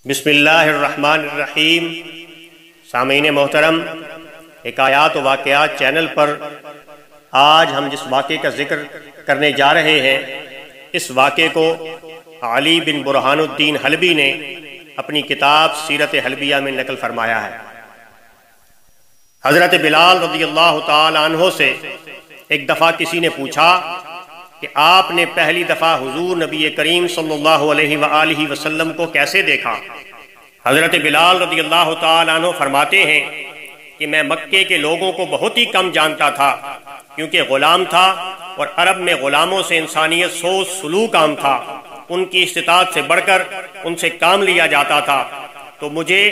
بسم اللہ الرحمن الرحیم۔ سامعین محترم، حکایات و واقعات چینل پر آج ہم جس واقعے کا ذکر کرنے جا رہے ہیں، اس واقعے کو علی بن برہان الدین حلبی نے اپنی کتاب سیرت حلبیہ میں نقل فرمایا ہے۔ حضرت بلال رضی اللہ تعالی عنہ سے ایک دفعہ کسی نے پوچھا کہ آپ نے پہلی دفعہ حضور نبی کریم صلی اللہ علیہ وآلہ وسلم کو کیسے دیکھا؟ حضرت بلال رضی اللہ تعالیٰ عنہ فرماتے ہیں کہ میں مکے کے لوگوں کو بہت ہی کم جانتا تھا، کیونکہ غلام تھا اور عرب میں غلاموں سے انسانیت سوچ سلوک عام تھا، ان کی استطاعت سے بڑھ کر ان سے کام لیا جاتا تھا، تو مجھے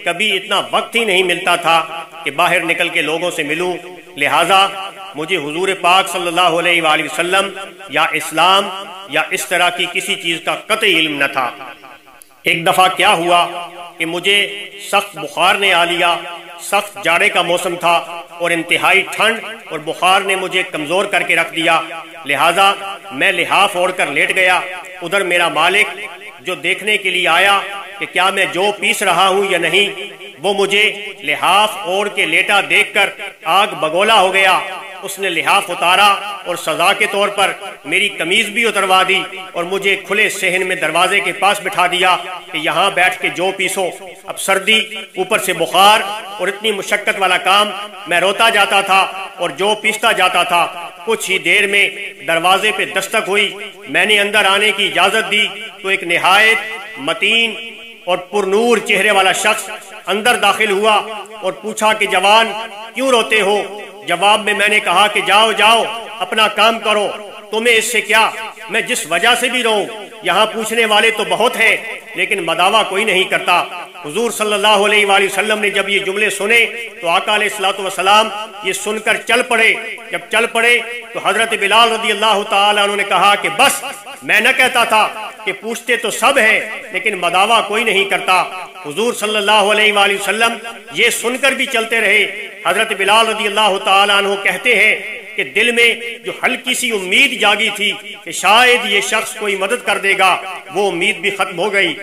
کبھی اتنا وقت ہی نہیں ملتا تھا کہ باہر نکل کے لوگوں سے ملوں، لہٰذا مجھے حضور پاک صلی اللہ علیہ وآلہ وسلم یا اسلام یا اس طرح کی کسی چیز کا قطعی علم نہ تھا۔ ایک دفعہ کیا ہوا کہ مجھے سخت بخار نے آ لیا، سخت جاڑے کا موسم تھا اور انتہائی ٹھنڈ اور بخار نے مجھے کمزور کر کے رکھ دیا، لہٰذا میں لحاف اوڑھ کر لیٹ گیا۔ ادھر میرا مالک جو دیکھنے کے لیے آیا کہ کیا میں جو پیس رہا ہوں یا نہیں، وہ مجھے لحاف اوڑھ کے لیٹا دیکھ کر آگ بگولا ہو گیا۔ اس نے لحاف اتارا اور سزا کے طور پر میری قمیض بھی اتروا دی اور مجھے کھلے صحن میں دروازے کے پاس بٹھا دیا کہ یہاں بیٹھ کے جو پیسو۔ اب سردی، اوپر سے بخار اور اتنی مشقت والا کام، میں روتا جاتا تھا اور جو پیستا جاتا تھا۔ کچھ ہی دیر میں دروازے پہ دستک ہوئی، میں نے اندر آنے کی اجازت دی تو ایک نہایت متین اور پرنور چہرے والا شخص اندر داخل ہوا اور پوچھا کہ جوان کیوں روتے ہو؟ جواب میں میں نے کہا کہ جاؤ جاؤ اپنا کام کرو، تمہیں اس سے کیا، میں جس وجہ سے بھی رہوں، یہاں پوچھنے والے تو بہت ہیں لیکن مداوع کوئی نہیں کرتا۔ حضور صلی اللہ علیہ وآلہ وسلم نے جب یہ جملے سنے تو آقا علیہ السلام یہ سن کر چل پڑے۔ جب چل پڑے تو حضرت بلال رضی اللہ تعالیٰ عنہ نے کہا کہ بس، میں نہ کہتا تھا کہ پوچھتے تو سب ہیں لیکن مداوع کوئی نہیں کرتا۔ حضور صلی اللہ علیہ وآلہ وسلم یہ سن کر بھی چلتے رہے۔ حضرت بلال رضی اللہ تعالیٰ عنہ کہتے ہیں کہ دل میں جو ہلکی سی امید جاگی تھی کہ شاید یہ شخص کوئی مدد کر دے گا، وہ امید بھی ختم ہو گئی۔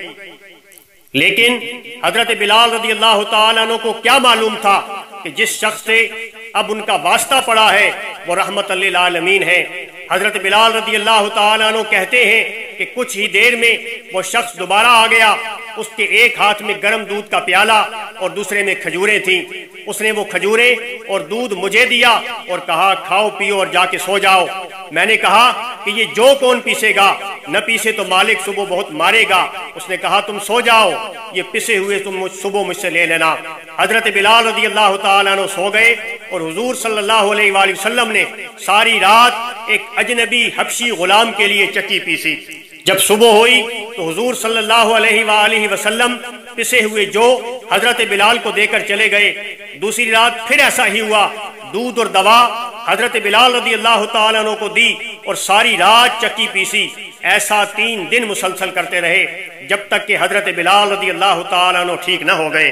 لیکن حضرت بلال رضی اللہ تعالیٰ عنہ کو کیا معلوم تھا کہ جس شخص سے اب ان کا واسطہ پڑا ہے وہ رحمت للعالمین ہے۔ حضرت بلال رضی اللہ تعالیٰ عنہ کہتے ہیں کہ کچھ ہی دیر میں وہ شخص دوبارہ آ گیا۔ اس کے ایک ہاتھ میں گرم دودھ کا پیالہ اور دوسرے میں کھجوریں تھیں۔ اس نے وہ کھجوریں اور دودھ مجھے دیا اور کہا کھاؤ پیو اور جا کے سو جاؤ۔ میں نے کہا کہ یہ جو کون پیسے گا، نہ پیسے تو مالک صبح بہت مارے گا۔ اس نے کہا تم سو جاؤ، یہ پسے ہوئے تم صبح مجھ سے لے لینا۔ حضرت بلال رضی اللہ تعالیٰ عنہ سو گئے اور حضور صلی اللہ علیہ وآلہ وسلم نے ساری رات ایک اجنبی حبشی غلام کے لیے چکی پیسی۔ جب صبح ہوئی تو حضور صلی اللہ علیہ وآلہ وسلم پسے ہوئے جو حضرت بلال کو دے کر چلے گئے۔ دوسری رات پھر ایسا ہی ہوا، دودھ اور دوا حضرت بلال رضی اللہ تعالیٰ عنہ کو دی اور ساری رات چکی پیسی۔ ایسا 3 دن مسلسل کرتے رہے جب تک کہ حضرت بلال رضی اللہ تعالیٰ عنہ ٹھیک نہ ہو گئے۔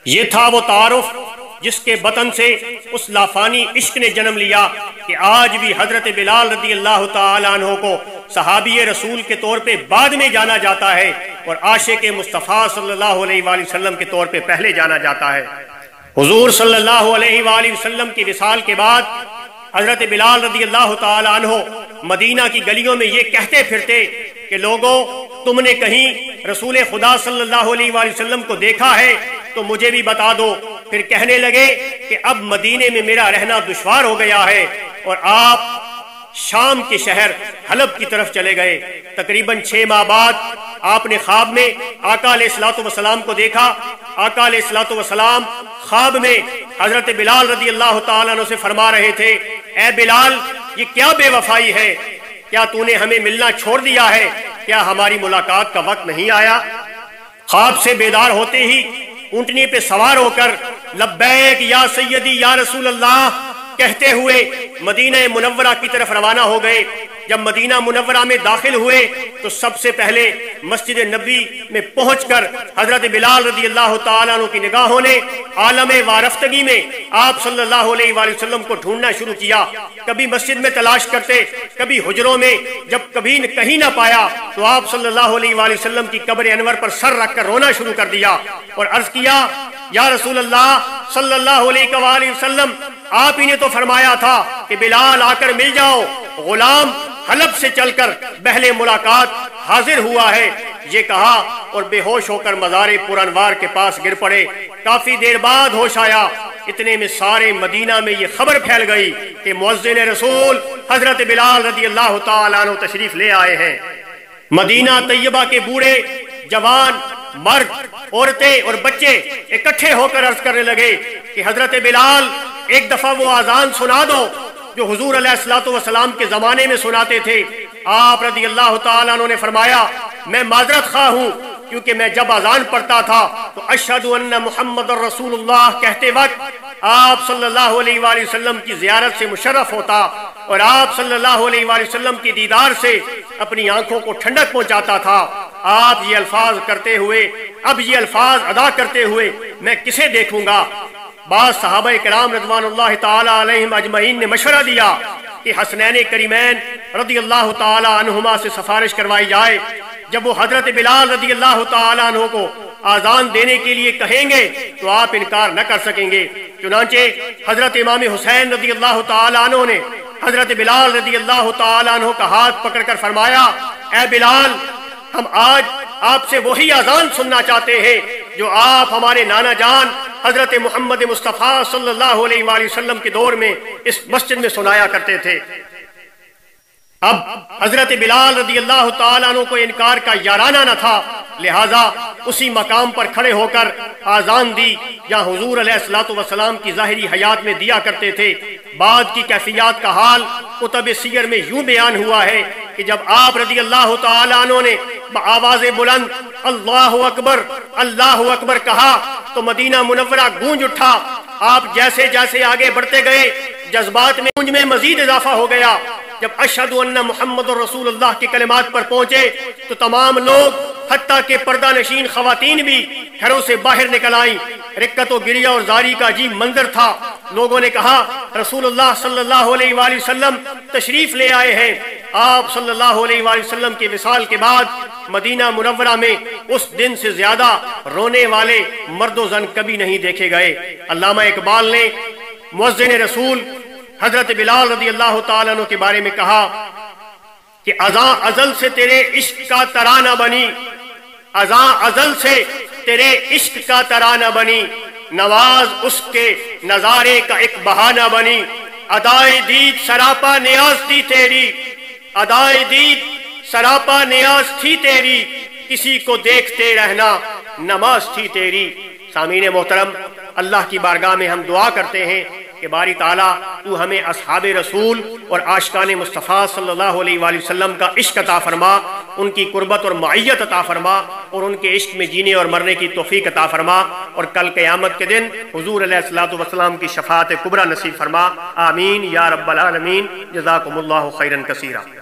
یہ تھا وہ تعارف جس کے بطن سے اس لافانی عشق نے جنم لیا کہ آج بھی حضرت بلال رضی اللہ تعالیٰ عنہ کو صحابی رسول کے طور پہ بعد میں جانا جاتا ہے اور عاشق مصطفیٰ صلی اللہ علیہ وآلہ وسلم کے طور پہ پہلے جانا جاتا ہے۔ حضور صلی اللہ علیہ وآلہ وسلم کی وصال کے بعد حضرت بلال رضی اللہ تعالیٰ عنہ مدینہ کی گلیوں میں یہ کہتے پھرتے کہ لوگوں، تم نے کہیں رسول خدا صلی اللہ علیہ وآلہ وسلم کو دیکھا ہے تو مجھے بھی بتا دو۔ پھر کہنے لگے کہ اب مدینے میں میرا رہنا دشوار ہو گیا ہے اور آپ شام کے شہر حلب کی طرف چلے گئے۔ تقریباً 6 ماہ بعد آپ نے خواب میں آقا علیہ السلام کو دیکھا۔ آقا علیہ السلام خواب میں حضرت بلال رضی اللہ تعالیٰ عنہ سے فرما رہے تھے، اے بلال، یہ کیا بے وفائی ہے؟ کیا تو نے ہمیں ملنا چھوڑ دیا ہے؟ کیا ہماری ملاقات کا وقت نہیں آیا؟ خواب سے بیدار ہوتے ہی اونٹنی پہ سوار ہو کر لبیک یا سیدی یا رسول اللہ کہتے ہوئے مدینہ منورہ کی طرف روانہ ہو گئے۔ جب مدینہ منورہ میں داخل ہوئے تو سب سے پہلے مسجد نبی میں پہنچ کر حضرت بلال رضی اللہ تعالیٰ عنہ کی نگاہوں نے عالم وارفتگی میں آپ صلی اللہ علیہ وآلہ وسلم کو ڈھونڈنا شروع کیا. کبھی مسجد میں تلاش کرتے, کبھی حجروں میں. جب کبھی کہیں نہ پایا تو آپ صلی اللہ علیہ وآلہ وسلم کی قبر انور پر سر رکھ کر رونا شروع کر دیا اور عرض کیا, یا رسول اللہ صلی اللہ علیہ وآلہ وسلم, آپ ہی نے تو فرمایا تھا کہ بلال آ کر مل جاؤ. غلام حلب سے چل کر بہلے ملاقات حاضر ہوا ہے, یہ کہا اور بے ہوش ہو کر مزار پرانوار کے پاس گر پڑے. کافی دیر بعد ہوش آیا. اتنے میں سارے مدینہ میں یہ خبر پھیل گئی کہ مؤذن رسول حضرت بلال رضی اللہ تعالیٰ عنہ تشریف لے آئے ہیں. مدینہ طیبہ کے بوڑھے, جوان, مرد, عورتیں اور بچے اکٹھے ہو کر عرض کرنے لگے کہ حضرت بلال ایک دفعہ وہ اذان سنا دو جو حضور علیہ الصلوۃ والسلام کے زمانے میں سناتے تھے. آپ رضی اللہ تعالیٰ عنہ نے فرمایا, میں معذرت خواہ ہوں کیونکہ میں جب اذان پڑھتا تھا تو اشہد ان محمد رسول اللہ کہتے وقت آپ صلی اللہ علیہ وآلہ وسلم کی زیارت سے مشرف ہوتا اور آپ صلی اللہ علیہ وآلہ وسلم کی دیدار سے اپنی آنکھوں کو ٹھنڈک پہنچاتا تھا. آپ یہ الفاظ کرتے ہوئے, اب یہ الفاظ ادا کرتے ہوئے میں کسے دیکھوں گا؟ بعض صحابہ کرام رضوان اللہ تعالی علیہم اجمعین نے مشورہ دیا کہ حسنین کریمین رضی اللہ تعالی عنہما سے سفارش کروائی جائے. جب وہ حضرت بلال رضی اللہ تعالی عنہ کو آذان دینے کے لیے کہیں گے تو آپ انکار نہ کر سکیں گے. چنانچہ حضرت امام حسین رضی اللہ تعالی عنہ نے حضرت بلال رضی اللہ تعالی عنہ کا ہاتھ پکڑ کر فرمایا, اے بلال, ہم آج آپ سے وہی آذان سننا چاہتے ہیں جو آپ ہمارے نانا جان حضرت محمد مصطفیٰ صلی اللہ علیہ وآلہ وسلم کے دور میں اس مسجد میں سنایا کرتے تھے. اب حضرت بلال رضی اللہ تعالیٰ عنہ کو انکار کا یارانہ نہ تھا, لہٰذا اسی مقام پر کھڑے ہو کر آذان دی جہاں حضور علیہ الصلوۃ والسلام کی ظاہری حیات میں دیا کرتے تھے. بعد کی کیفیات کا حال کتب سیر میں یوں بیان ہوا ہے کہ جب آپ رضی اللہ تعالیٰ عنہ نے بآواز بلند اللہ اکبر اللہ اکبر کہا تو مدینہ منورہ گونج اٹھا. آپ جیسے جیسے آگے بڑھتے گئے جذبات میں گونج میں مزید اضافہ ہو گیا. جب اشہد ان محمد رسول اللہ کے کلمات پر پہنچے تو تمام لوگ حتیٰ کہ پردہ نشین خواتین بھی گھروں سے باہر نکل آئیں. رکت و گریہ اور زاری کا عجیب منظر تھا. لوگوں نے کہا رسول اللہ صلی اللہ علیہ وآلہ وسلم تشریف لے آئے ہیں. آپ صلی اللہ علیہ وآلہ وسلم کے وصال کے بعد مدینہ منورہ میں اس دن سے زیادہ رونے والے مرد و زن کبھی نہیں دیکھے گئے. علامہ اقبال نے مؤذن رسول حضرت بلال رضی اللہ تعالیٰ عنہ کے بارے میں کہا کہ ازاں ازل سے تیرے عشق کا ترانہ بنی, ازاں ازل سے تیرے عشق کا ترانہ بنی, نواز اس کے نظارے کا ایک بہانہ بنی. ادائے دید سراپا نیاز تھی تیری, ادائے دید سراپا نیاز تھی تیری, کسی کو دیکھتے رہنا نماز تھی تیری. سامعین محترم, اللہ کی بارگاہ میں ہم دعا کرتے ہیں کہ باری تعالیٰ تو ہمیں اصحاب رسول اور عاشقان مصطفیٰ صلی اللہ علیہ وآلہ وسلم کا عشق عطا فرما, ان کی قربت اور معیت عطا فرما اور ان کے عشق میں جینے اور مرنے کی توفیق عطا فرما, اور کل قیامت کے دن حضور علیہ الصلوۃ والسلام کی شفاعت کبریٰ نصیب فرما. آمین یا رب العالمین. جزاکم اللہ خیرا کثیرا.